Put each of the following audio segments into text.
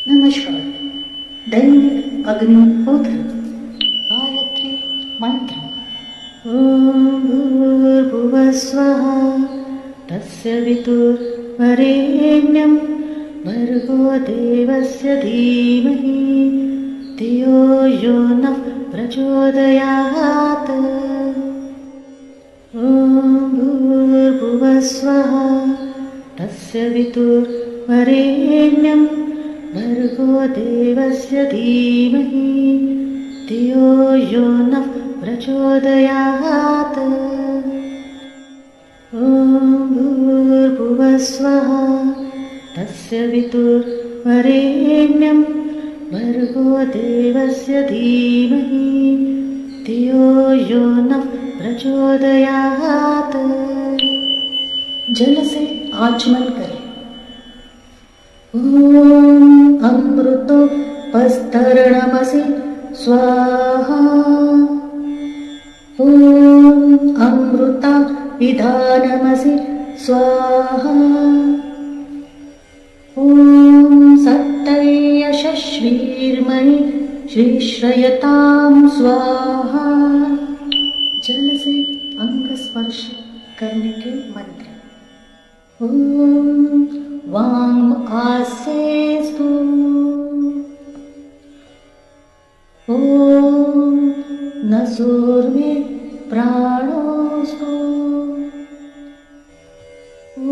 नमस्कार। दैनिक अग्निहोत्र गायत्री मंत्र। ओम भूर्भुवः स्वः तस्य वितुर्वरेण्यं भर्गो देवस्य धीमहि धियो यो नः प्रचोदयात्। ओम भूर्भुवः स्वः तस्य वितुर्वरेण्यं भर्गो देवस्य धीमहि धियो यो नः प्रचोदयात्। ॐ भूर्भुवः स्वः तस्य वितुर्वरेण्यं भर्गो देवस्य धीमहि धियो यो नः प्रचोदयात्। जल से आचमन करें। ॐ अमृतोपस्तरणमसि स्वाहा। ॐ अमृता विधानमसि स्वाहा। ॐ सत्तैयशस्वीर्मयि श्रीश्रयतां स्वाहा। जल से अंग स्पर्श करने के मंत्र। ॐ वाङ् आसेस्तु। ॐ नसोर्मे प्राणोस्तु।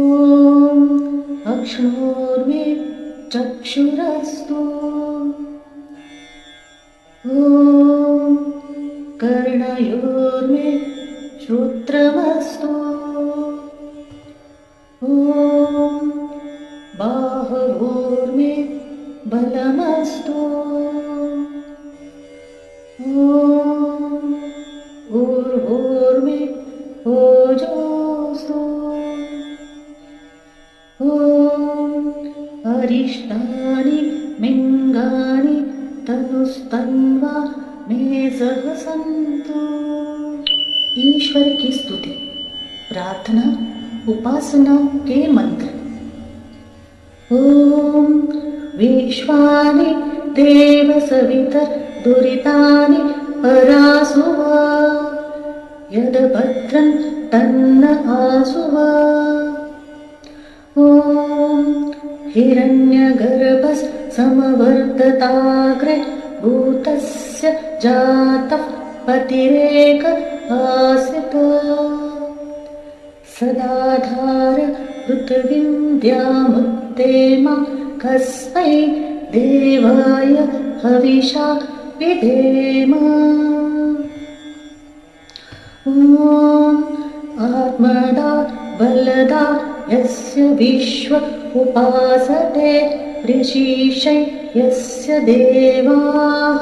ॐ अक्ष्णोर्मे चक्षुरस्तु। ॐ कर्णयोर्मे श्रोत्रमस्तु। ॐ बाहुर्मे बलमस्तु। ॐ ऊर्ध्वोर्मे ओजोस्तु। ॐ अरिष्टानि मिङ्गानि तनुस्तन्वा मे सह सन्तु। ईश्वर की स्तुति, प्रार्थना, उपासना के मंत्र। ॐ विश्वानि देव सवितर् दुरितानि परासुव यद्भद्रं तन्न आसुव। ॐ हिरण्यगर्भस् समवर्तताग्रे भूतस्य जातः पतिरेक आसित। सदाधार पृथिवीं द्यामुत्तेमा कस्मै देवाय हविषा विधेम। ॐ आत्मदा बलदा यस्य विश्व उपासते ऋषिषै यस्य देवाः।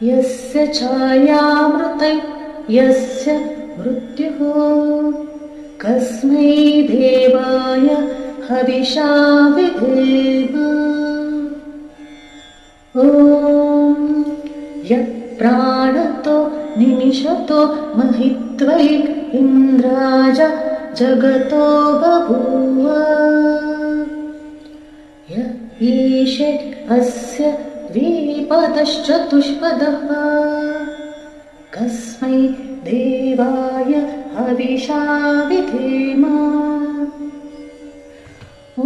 यस्य छायामृतै यस्य मृत्युः कस्मै देवाय हविषा विधेम। ॐ यत्प्राणतो निमिषतो महित्वै इन्द्राज जगतो बभूव। य ईशे अस्य द्विपदश्चतुष्पदः कस्मै देवाय हविषा विधेम। ॐ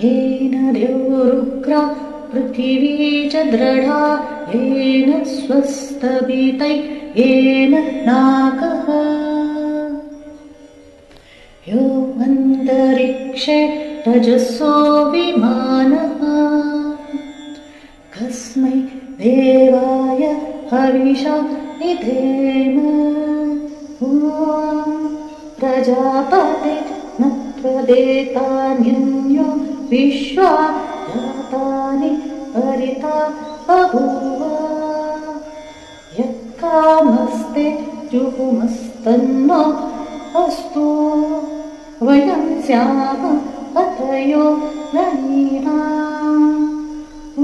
येन द्यौरुग्रा पृथिवी च दृढा येन स्वस्तभितै येन नाकः। यो अन्तरिक्षे रजसो विमानः कस्मै देवाय हविषा विधेम। ॐ प्रजापते न त्वदेतान्यो विश्वा जातानि परिता बभूव। यत्कामस्ते जुहुमस्तन्नो अस्तु वयं स्याम अतयो ननीहा। ॐ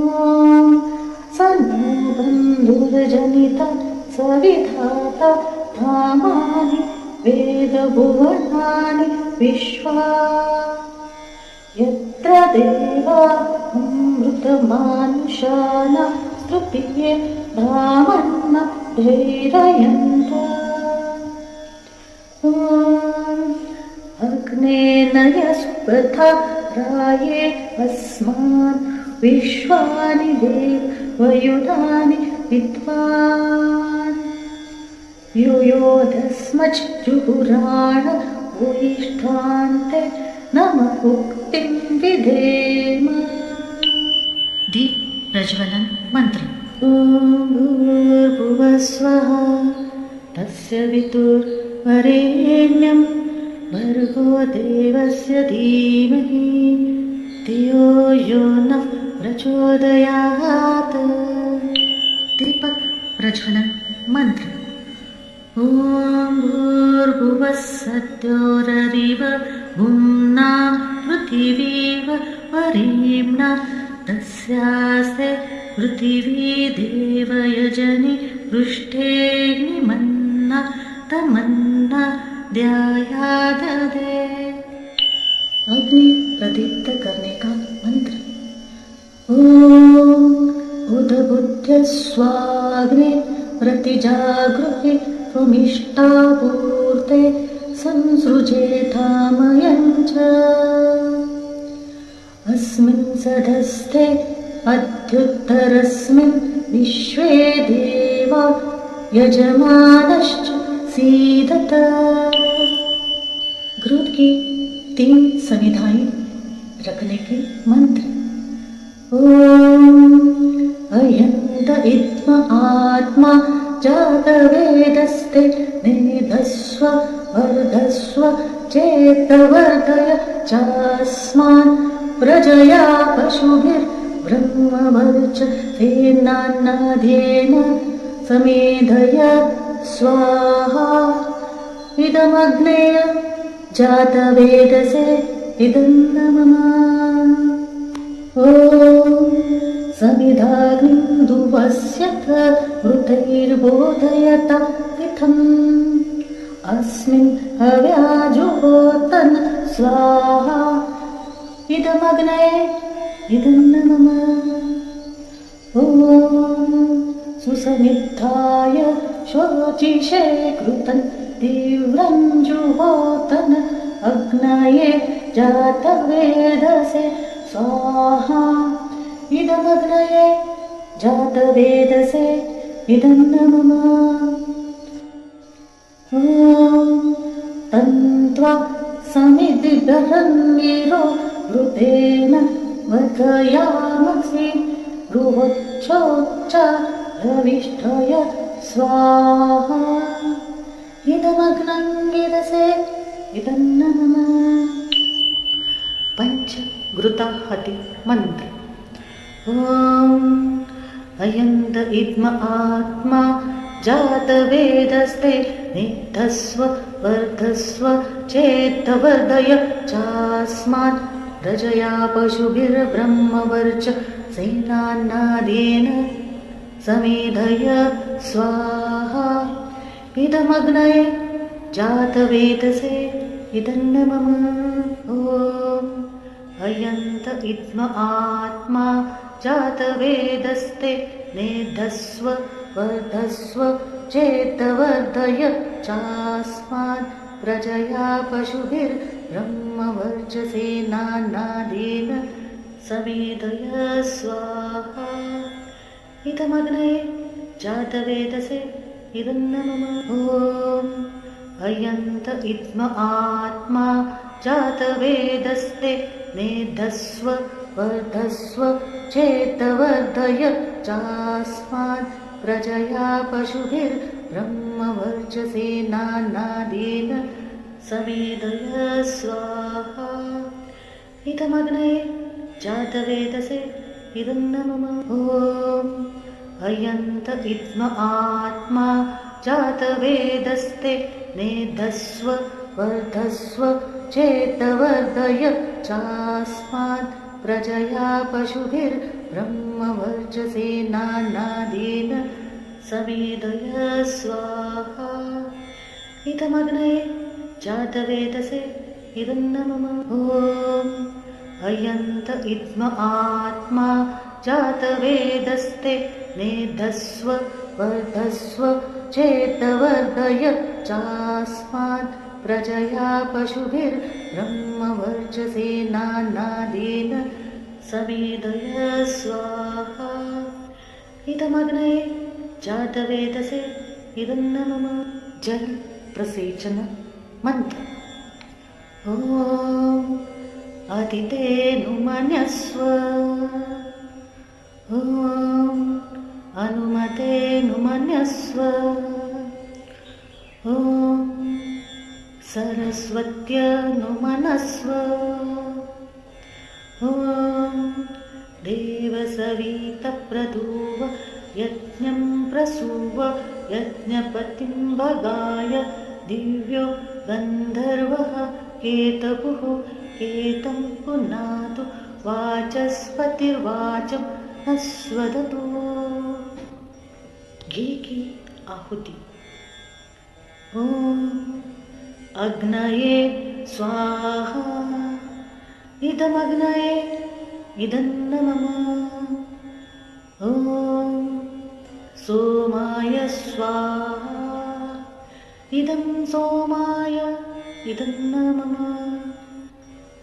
सन्नो बन्धुर्जनिता सविधाता धामानि वेदभुवनानि विश्वा। यत्र देवा अमृतमानुषाणां स्तुतिये ब्राह्मणा धैर्ययन्त अग्नेन यस्पथा राये अस्मान् विश्वानि देवयुधानि विद्वान् युयोधस्मज्जुहुराण भूयिष्ठान्ते नमः उक्तिं विधेम। दीप प्रज्वलन मंत्र। ॐ भूर्भुवः स्वः तस्य वितुर्वरेण्यं भर्गो देवस्य धीमहि धियो यो नः प्रचोदयात्। दीपक प्रज्वलन मंत्र। ॐ भूर्भुवः सद्योररिव भुम्ना पृथिवीव वरेण्या तस्यास्ते पृथिवी देवयजनि पृष्ठेऽग्निमन्ना तमन्ना ध्यायाददे। अग्नि प्रदीप्त करने का मंत्र। ॐ उदबुद्ध्य स्वाग्ने प्रतिजागृहि त्वमिष्टापूर्ते संसृजेथामयं च। अस्मिन् सदस्थे अद्युत्तरस्मिन् विश्वे देवा यजमानश्च सीदत। घृत की 3 सनिधाएं रखने के मंत्र। ओम अयन्त इत्म आत्मा जातवेदस्ते नेधस्व वर्धस्व चेतवर्धय चास्मान् प्रजया पशुभिर्ब्रह्मवर्च तेनान्नाद्येन समेधय स्वाहा। इदमग्नेय जातवेदसे इदन्न मम। ॐ समिधाग्निन्दुवस्यथ मृतैर्बोधयत तिथम् अस्मिन् हव्याजुहोतन स्वाहा। इदमग्नये इदन्न मम। ॐ सुसमिद्धाय शोचिषे कृतं तीव्रं जुहोतन अग्नये जातवेदसे स्वाहा। इदमग्नये जातवेदसे इदन्न मम। ॐ तन्त्वा समिद्गरन्वीरो ऋतेन वधयामसि रुवोच्छोच्च रविष्ठय स्वाहा। इदमग्नं गिरसे इदन्न मम। पंच घृताहति मंत्र। ॐ अयन्त इद्म आत्मा जातवेदस्ते निधस्व वर्धस्व चेतवर्धय चास्मान् प्रजया पशुभिर्ब्रह्मवर्च सेनान्नादेन समेधय स्वाहा। इदमग्नये जातवेदसे इदन्न मम। ॐ अयन्त इद्म आत्मा जातवेदस्ते नेधस्व वर्धस्व चेतवर्धय चास्मान् प्रजया पशुभिर्ब्रह्मवर्च सेनान्नादेन समेधय स्वाहा। इदमग्नये जातवेदसे इदन्न मम। ॐ अयन्त इद्म आत्मा जातवेदस्ते नेधस्व वर्धस्व चेतवर्धय चास्मान् प्रजया पशुभिर्ब्रह्मवर्च सेनान्नादेन समेधय स्वाहा। इदमग्नये जातवेदसे इदन्न मम। ॐ अयन्त इद्म आत्मा जातवेदस्ते नेधस्व वर्धस्व चेतवर्धय चास्मान् प्रजया पशुभिर्ब्रह्मवर्च सेनान्नादेन समेधय स्वाहा। इदमग्नये जातवेदसे इदन्न मम। ॐ अयन्त इद्म आत्मा जातवेदस्ते नेधस्व वर्धस्व चेतवर्धय चास्मात् प्रजया पशुभिर्ब्रह्मवर्चसेनानादेन समेदय स्वाहा। इदमग्नये जातवेदसे इदन्न मम। जल प्रसेचन मंत्र। ॐ अदितेनुमन्यस्व ॐ अनुमतेनुमन्यस्व ॐ सरस्वत्यनुमनस्व ॐ देवसवितप्रदूव यज्ञं प्रसूव यज्ञपतिं भगाय दिव्यो गन्धर्वः केतपुः केतं पुनातु वाचस्पतिर्वाचं न स्वदतु। घी की आहुति। ॐ अग्नये स्वाहा। इदमग्नये इदन्न मम। ॐ सोमाय स्वाहा। इदं सोमाय इदन्न मम।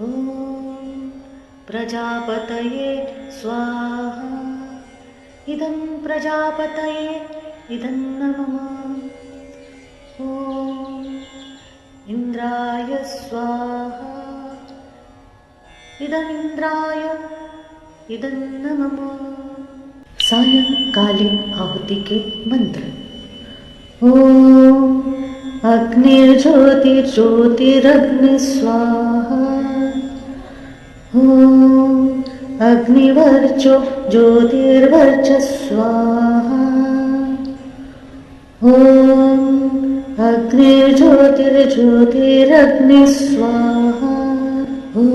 ॐ प्रजापतये स्वाहा। इदं प्रजापतये इदन्न मम। ॐ इन्द्राय स्वाहा। इदमिन्द्राय इदन्न मम। सायंकालीन आहुति के मंत्र। ॐ अग्निर्ज्योतिर्ज्योतिरग्निस्वाहा। ॐ अग्निवर्चो ज्योतिर्वर्चस्वाहा। ॐ अग्निर्ज्योतिर्ज्योतिरग्निस्वाहा। ॐ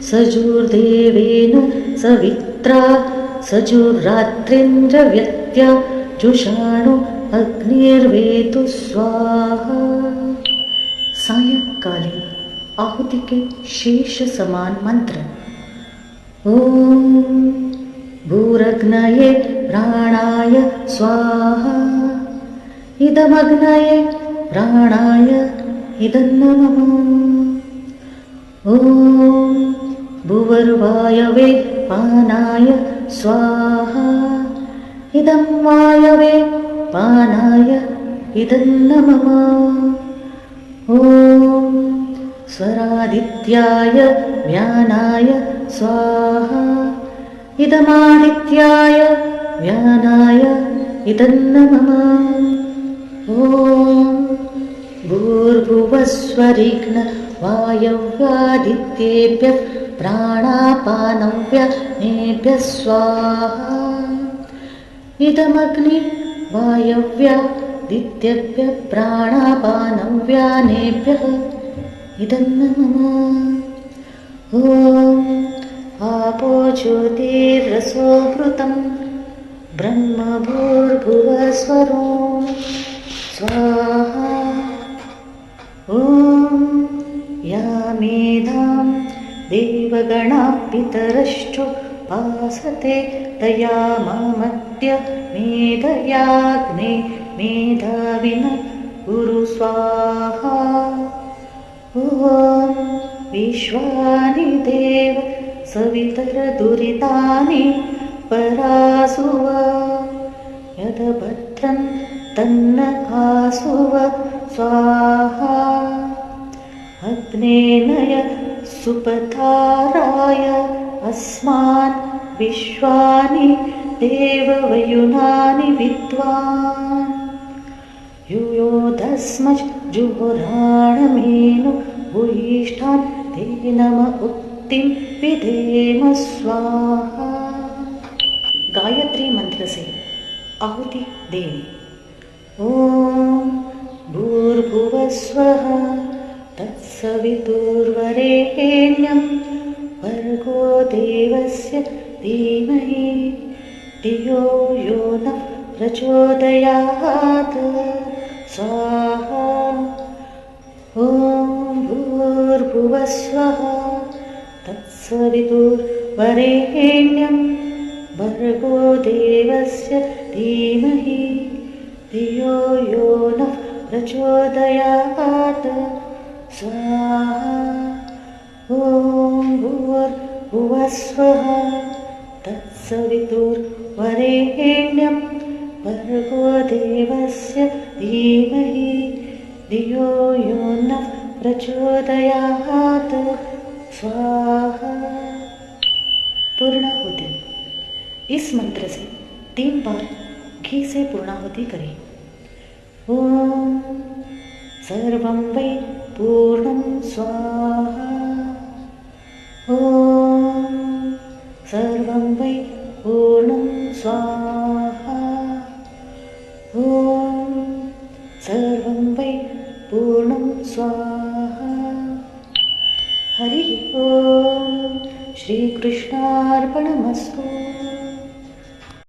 सजुर्देवेन सवित्रा सजुर्रात्रिन्द्रव्यत्या जुषाणु अग्निर्वेतु स्वाहा। सायंकालीन आहुति के शेष समान मंत्र। ॐ भूरग्नये प्राणाय स्वाहा। इदमग्नये प्राणाय इदन्न मम। ॐ भुवर्वायवे पानाय स्वाहा। इदं वायवे पानाय इदन्न मम। ॐ स्वरादित्याय व्यानाय स्वाहा। इदमादित्याय व्यानाय इदन्न मम। ॐ भूर्भुवस्वरिघ्न वायव्यादित्येभ्यः प्राणापानव्यानेभ्यः स्वाहा। इदमग्नि वायव्यादित्येभ्यः प्राणापानव्यानेभ्यः इदन्न मम। ॐ आपो ज्योतिर्रसो घृतं ब्रह्मभूर्भुवस्वरो स्वाहा। ॐ या मेधां देवगणाः पितरश्चोपासते तया मामद्य मेधयाग्ने मेधाविनः कुरु स्वाहा। ॐ विश्वानि देव सवितरदुरितानि परासुव यदभद्रं तन्न आसुव स्वाहा। अग्नेनय सुपथाराय अस्मान् विश्वानि देववयुनानि विद्वान् युयोधस्मज्जुहोराणमेनु भूयिष्ठान् ते नम उक्तिं विधेम स्वाहा। गायत्री मंत्र से आहुति दें। ॐ भूर्भुवस्वः तत्सवितुर्वरेण्यं भर्गो देवस्य धीमहि धियो यो नः प्रचोदयात् स्वाहा। ॐ भूर्भुवस्वः तत्सवितुर्वरेण्यं भर्गो देवस्य धीमहि धियो यो नः प्रचोदयात् स्वाहा ॐ भूर्भुवः स्वः तत्सवितुर्वरेण्यं भर्गो देवस्य धीमहि धियो यो नः प्रचोदयात् स्वाहा। पूर्णाहुति। इस मंत्र से 3 बार घी से पूर्णाहुति करें। ओम सर्वं वै पूर्णं स्वाहा। ओम सर्वं वै पूर्णं स्वाहा। ओम सर्वं वै पूर्णं स्वाहा। हरि ओम। श्रीकृष्णार्पणमस्तु।